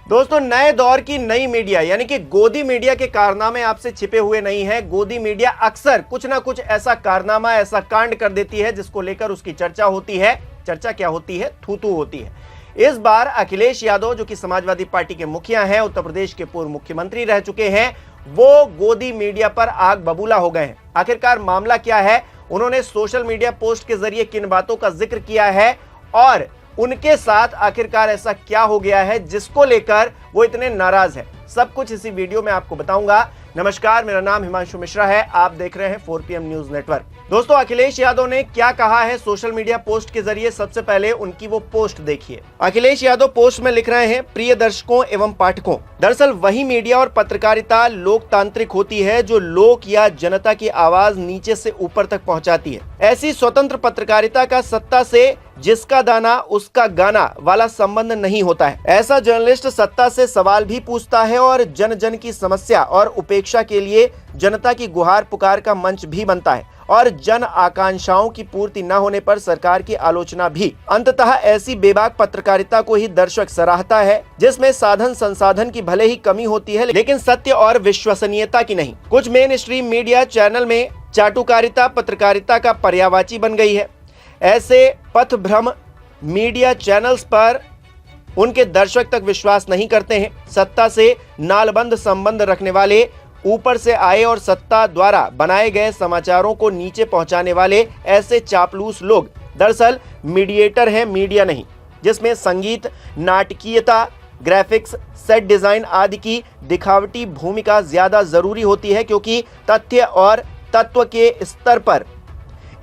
दोस्तों, नए दौर की नई मीडिया यानी कि गोदी मीडिया के कारनामे आपसे छिपे हुए नहीं हैं। गोदी मीडिया अक्सर कुछ ना कुछ ऐसा कारनामा, ऐसा कांड कर देती है जिसको लेकर उसकी चर्चा होती है। चर्चा क्या होती है? थू-थू होती है। इस बार अखिलेश यादव, जो कि समाजवादी पार्टी के मुखिया हैं, उत्तर प्रदेश के पूर्व मुख्यमंत्री रह चुके हैं, वो गोदी मीडिया पर आग बबूला हो गए हैं। आखिरकार मामला क्या है? उन्होंने सोशल मीडिया पोस्ट के जरिए किन बातों का जिक्र किया है और उनके साथ आखिरकार ऐसा क्या हो गया है जिसको लेकर वो इतने नाराज हैं? सब कुछ इसी वीडियो में आपको बताऊंगा। नमस्कार, मेरा नाम हिमांशु मिश्रा है। आप देख रहे हैं 4PM न्यूज नेटवर्क। दोस्तों, अखिलेश यादव ने क्या कहा है सोशल मीडिया पोस्ट के जरिए? सबसे पहले उनकी वो पोस्ट देखिए। अखिलेश यादव पोस्ट में लिख रहे हैं, प्रिय दर्शकों एवं पाठकों, दरअसल वही मीडिया और पत्रकारिता लोकतांत्रिक होती है जो लोक या जनता की आवाज नीचे से ऊपर तक पहुंचाती है। ऐसी स्वतंत्र पत्रकारिता का सत्ता से जिसका दाना उसका गाना वाला संबंध नहीं होता है। ऐसा जर्नलिस्ट सत्ता से सवाल भी पूछता है और जन जन की समस्या और उपेक्षा के लिए जनता की गुहार पुकार का मंच भी बनता है और जन आकांक्षाओं की पूर्ति न होने पर सरकार की आलोचना भी। अंततः ऐसी बेबाक पत्रकारिता को ही दर्शक सराहता है जिसमें साधन संसाधन की भले ही कमी होती है लेकिन सत्य और विश्वसनीयता की नहीं। कुछ मेन स्ट्रीम मीडिया चैनल में चाटुकारिता पत्रकारिता का पर्यायवाची बन गई है। ऐसे पथभ्रम मीडिया चैनल्स पर उनके दर्शक तक विश्वास नहीं करते हैं। सत्ता से नालबंद संबंध रखने वाले, ऊपर से आए और सत्ता द्वारा बनाए गए समाचारों को नीचे पहुंचाने वाले ऐसे चापलूस लोग दरअसल मीडिएटर हैं, मीडिया नहीं, जिसमें संगीत, नाटकीयता, ग्राफिक्स, सेट डिजाइन आदि की दिखावटी भूमिका ज्यादा जरूरी होती है, क्योंकि तथ्य और तत्व के स्तर पर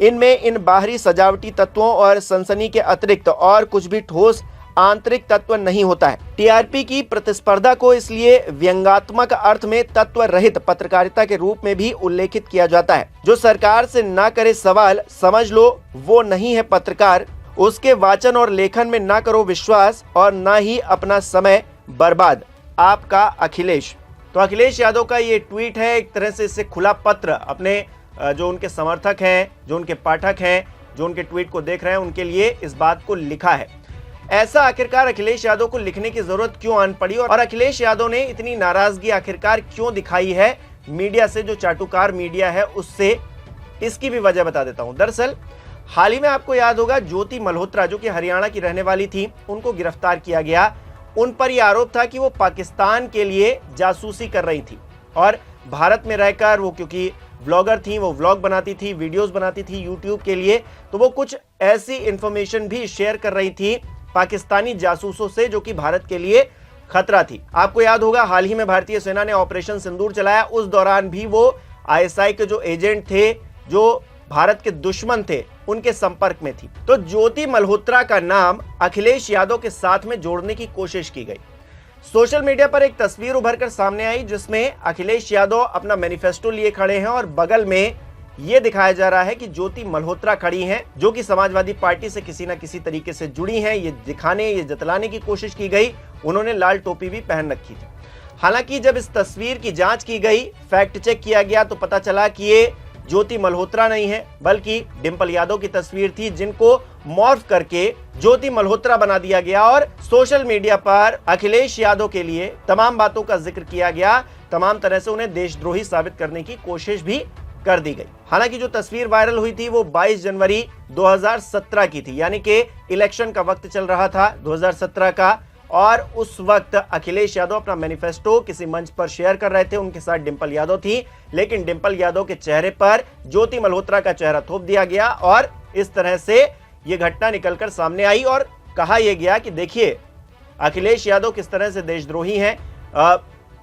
इनमें इन बाहरी सजावटी तत्वों और सनसनी के अतिरिक्त और कुछ भी ठोस आंतरिक तत्व नहीं होता है। टीआरपी की प्रतिस्पर्धा को इसलिए व्यंग्यात्मक अर्थ में तत्व रहित पत्रकारिता के रूप में भी उल्लेखित किया जाता है। जो सरकार से ना करे सवाल, समझ लो वो नहीं है पत्रकार। उसके वाचन और लेखन में ना करो विश्वास और ना ही अपना समय बर्बाद। आपका अखिलेश। तो अखिलेश यादव का ये ट्वीट है, एक तरह से इससे खुला पत्र अपने जो उनके समर्थक हैं, जो उनके पाठक हैं, जो उनके ट्वीट को देख रहे हैं, उनके लिए इस बात को लिखा है। ऐसा आखिरकार अखिलेश यादव को लिखने की जरूरत क्यों आन पड़ी और अखिलेश यादव ने इतनी नाराजगी आखिरकार क्यों दिखाई है मीडिया से, जो चाटुकार मीडिया है उससे? इसकी भी वजह बता देता हूं। दरअसल हाल ही में आपको याद होगा, ज्योति मल्होत्रा, जो कि हरियाणा की रहने वाली थी, उनको गिरफ्तार किया गया। उन पर यह आरोप था कि वो पाकिस्तान के लिए जासूसी कर रही थी और भारत में रहकर वो, क्योंकि ब्लॉगर थी, वो व्लॉग बनाती थी, वीडियोस बनाती थी यूट्यूब के लिए, तो वो कुछ ऐसी इंफॉर्मेशन भी शेयर कर रही थी पाकिस्तानी जासूसों से जो कि भारत के लिए खतरा थी। आपको याद होगा, हाल ही में भारतीय सेना ने ऑपरेशन सिंदूर चलाया। उस दौरान भी वो आईएसआई के जो एजेंट थे, जो भारत के दुश्मन थे, उनके संपर्क में थी। तो ज्योति मल्होत्रा का नाम अखिलेश यादव के साथ में जोड़ने की कोशिश की गई। सोशल मीडिया पर एक तस्वीर उभर कर सामने आई जिसमें अखिलेश यादव अपना मैनिफेस्टो लिए खड़े हैं और बगल में यह दिखाया जा रहा है कि ज्योति मल्होत्रा खड़ी हैं, जो कि समाजवादी पार्टी से किसी न किसी तरीके से जुड़ी हैं। ये दिखाने, ये जतलाने की कोशिश की गई। उन्होंने लाल टोपी भी पहन रखी थी। हालांकि जब इस तस्वीर की जांच की गई, फैक्ट चेक किया गया, तो पता चला कि ये ज्योति मल्होत्रा नहीं है, बल्कि डिंपल यादव की तस्वीर थी, जिनको मॉर्फ करके ज्योति मल्होत्रा बना दिया गया और सोशल मीडिया पर अखिलेश यादव के लिए तमाम बातों का जिक्र किया गया। तमाम तरह से उन्हें देशद्रोही साबित करने की कोशिश भी कर दी गई। हालांकि जो तस्वीर वायरल हुई थी वो 22 जनवरी 2017 की थी, यानी कि इलेक्शन का वक्त चल रहा था 2017 का, और उस वक्त अखिलेश यादव अपना मैनिफेस्टो किसी मंच पर शेयर कर रहे थे। उनके साथ डिंपल यादव थी, लेकिन डिंपल यादव के चेहरे पर ज्योति मल्होत्रा का चेहरा थोप दिया गया और इस तरह से यह घटना निकलकर सामने आई और कहा यह गया कि देखिए अखिलेश यादव किस तरह से देशद्रोही हैं,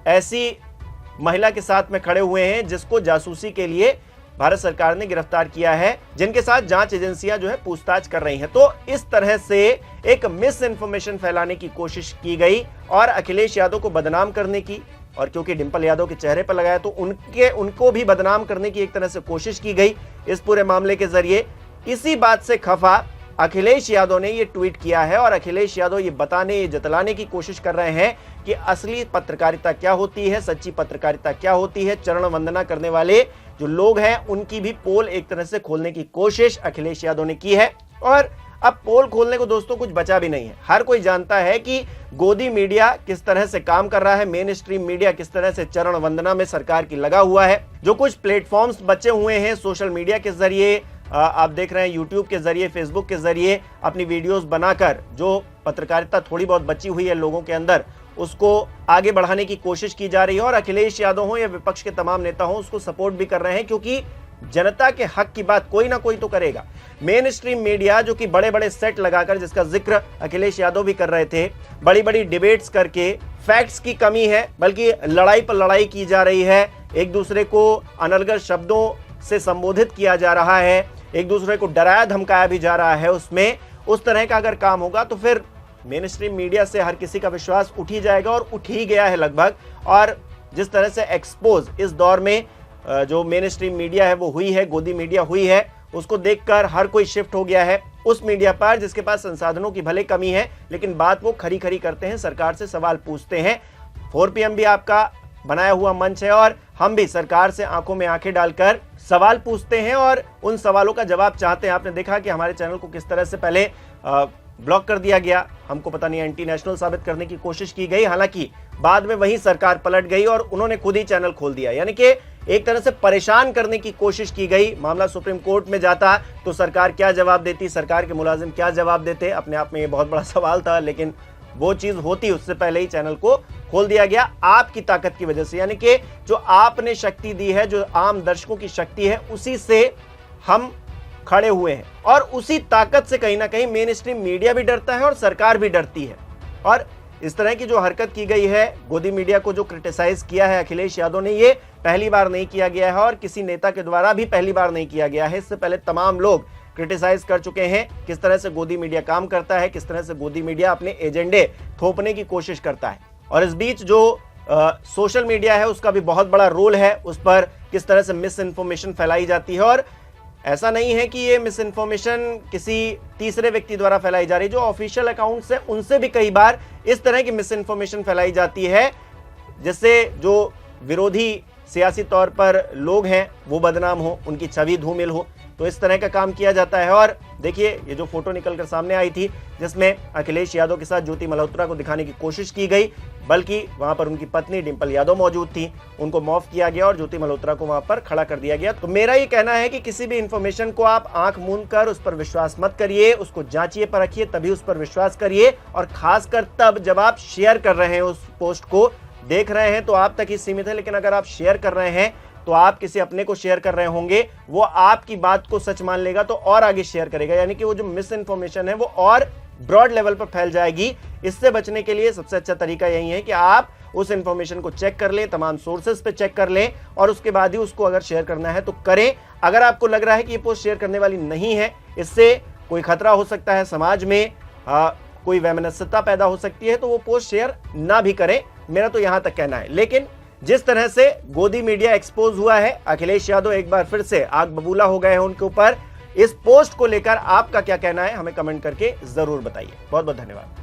ऐसी महिला के साथ में खड़े हुए हैं जिसको जासूसी के लिए भारत सरकार ने गिरफ्तार किया है, जिनके साथ जांच एजेंसियां जो है पूछताछ कर रही हैं। तो इस तरह से एक मिस इन्फॉर्मेशन फैलाने की कोशिश की गई और अखिलेश यादव को बदनाम करने की, और क्योंकि डिंपल यादव के चेहरे पर लगाया तो उनको भी बदनाम करने की एक तरह से कोशिश की गई इस पूरे मामले के जरिए। इसी बात से खफा अखिलेश यादव ने ये ट्वीट किया है और अखिलेश यादव ये बताने, ये जतलाने की कोशिश कर रहे हैं कि असली पत्रकारिता क्या होती है, सच्ची पत्रकारिता क्या होती है। चरण वंदना करने वाले जो लोग हैं उनकी भी पोल एक तरह से खोलने की कोशिश अखिलेश यादव ने की है और अब पोल खोलने को दोस्तों कुछ बचा भी नहीं है। हर कोई जानता है कि गोदी मीडिया किस तरह से काम कर रहा है, मेन स्ट्रीम मीडिया किस तरह से चरण वंदना में सरकार की लगा हुआ है। जो कुछ प्लेटफॉर्म्स बचे हुए हैं सोशल मीडिया के जरिए, आप देख रहे हैं यूट्यूब के जरिए, फेसबुक के जरिए अपनी वीडियोस बनाकर जो पत्रकारिता थोड़ी बहुत बची हुई है लोगों के अंदर, उसको आगे बढ़ाने की कोशिश की जा रही है। और अखिलेश यादव हो या विपक्ष के तमाम नेता हो, उसको सपोर्ट भी कर रहे हैं, क्योंकि जनता के हक की बात कोई ना कोई तो करेगा। मेन स्ट्रीम मीडिया जो कि बड़े बड़े सेट लगाकर, जिसका जिक्र अखिलेश यादव भी कर रहे थे, बड़ी बड़ी डिबेट्स करके, फैक्ट्स की कमी है बल्कि लड़ाई पर लड़ाई की जा रही है, एक दूसरे को अनर्गल शब्दों से संबोधित किया जा रहा है, एक दूसरे को डराया धमकाया भी जा रहा है। उसमें उस तरह का अगर काम होगा तो फिर मेन स्ट्रीम मीडिया से हर किसी का विश्वास उठ ही जाएगा, और उठ ही गया है लगभग। और जिस तरह से एक्सपोज इस दौर में जो मेन स्ट्रीम मीडिया है वो हुई है, गोदी मीडिया हुई है, उसको देखकर हर कोई शिफ्ट हो गया है उस मीडिया पर जिसके पास संसाधनों की भले कमी है, लेकिन बात वो खरी खरी करते हैं, सरकार से सवाल पूछते हैं। 4 PM भी आपका बनाया हुआ मंच है, और हम भी सरकार से आंखों में आंखें डालकर सवाल पूछते हैं और उन सवालों का जवाब चाहते हैं। आपने देखा कि हमारे चैनल को किस तरह से पहले ब्लॉक कर दिया गया, हमको पता नहीं एंटी नेशनल साबित करने की कोशिश की गई, हालांकि बाद में वही सरकार पलट गई और उन्होंने खुद ही चैनल खोल दिया। यानी कि एक तरह से परेशान करने की कोशिश की गई। मामला सुप्रीम कोर्ट में जाता तो सरकार क्या जवाब देती, सरकार के मुलाजिम क्या जवाब देते, अपने आप में ये बहुत बड़ा सवाल था, लेकिन वो चीज होती उससे पहले ही चैनल को खोल दिया गया आपकी ताकत की वजह से। यानी कि जो आपने शक्ति दी है, जो आम दर्शकों की शक्ति है, उसी से हम खड़े हुए हैं, और उसी ताकत से कहीं ना कहीं मेन स्ट्रीम मीडिया भी डरता है और सरकार भी डरती है। और इस तरह की जो हरकत की गई है, गोदी मीडिया को जो क्रिटिसाइज किया है अखिलेश यादव ने, ये पहली बार नहीं किया गया है और किसी नेता के द्वारा भी पहली बार नहीं किया गया है। इससे पहले तमाम लोग क्रिटिसाइज कर चुके हैं किस तरह से गोदी मीडिया काम करता है, किस तरह से गोदी मीडिया अपने एजेंडे थोपने की कोशिश करता है। और इस बीच जो सोशल मीडिया है उसका भी बहुत बड़ा रोल है, उस पर किस तरह से मिस इन्फॉर्मेशन फैलाई जाती है। और ऐसा नहीं है कि ये मिस इन्फॉर्मेशन किसी तीसरे व्यक्ति द्वारा फैलाई जा रही है, जो ऑफिशियल अकाउंट्स है उनसे भी कई बार इस तरह की मिस इन्फॉर्मेशन फैलाई जाती है, जिससे जो विरोधी सियासी तौर पर लोग हैं वो बदनाम हो, उनकी छवि धूमिल हो। तो इस तरह का काम किया जाता है। और देखिए ये जो फोटो निकलकर सामने आई थी, जिसमें अखिलेश यादव के साथ ज्योति मल्होत्रा को दिखाने की कोशिश की गई, बल्कि वहां पर उनकी पत्नी डिंपल यादव मौजूद थी, उनको मॉफ किया गया और ज्योति मल्होत्रा को वहां पर खड़ा कर दिया गया। तो मेरा ये कहना है कि किसी भी इंफॉर्मेशन को आप आंख मूंद कर उस पर विश्वास मत करिए, उसको जांचिए परखिए, तभी उस पर विश्वास करिए। और खासकर तब जब आप शेयर कर रहे हैं, उस पोस्ट को देख रहे हैं तो आप तक ही सीमित है, लेकिन अगर आप शेयर कर रहे हैं तो आप किसी अपने को शेयर कर रहे होंगे, वो आपकी बात को सच मान लेगा तो और आगे शेयर करेगा, यानी कि वो जो मिस इन्फॉर्मेशन है वो और ब्रॉड लेवल पर फैल जाएगी। इससे बचने के लिए सबसे अच्छा तरीका यही है कि आप उस इंफॉर्मेशन को चेक कर लें, तमाम सोर्सेस पे चेक कर लें, और उसके बाद ही उसको अगर शेयर करना है तो करें। अगर आपको लग रहा है कि ये पोस्ट शेयर करने वाली नहीं है, इससे कोई खतरा हो सकता है, समाज में कोई वैमनस्यता पैदा हो सकती है, तो वो पोस्ट शेयर ना भी करें, मेरा तो यहां तक कहना है। लेकिन जिस तरह से गोदी मीडिया एक्सपोज हुआ है, अखिलेश यादव एक बार फिर से आग बबूला हो गए हैं उनके ऊपर। इस पोस्ट को लेकर आपका क्या कहना है, हमें कमेंट करके जरूर बताइए। बहुत बहुत धन्यवाद।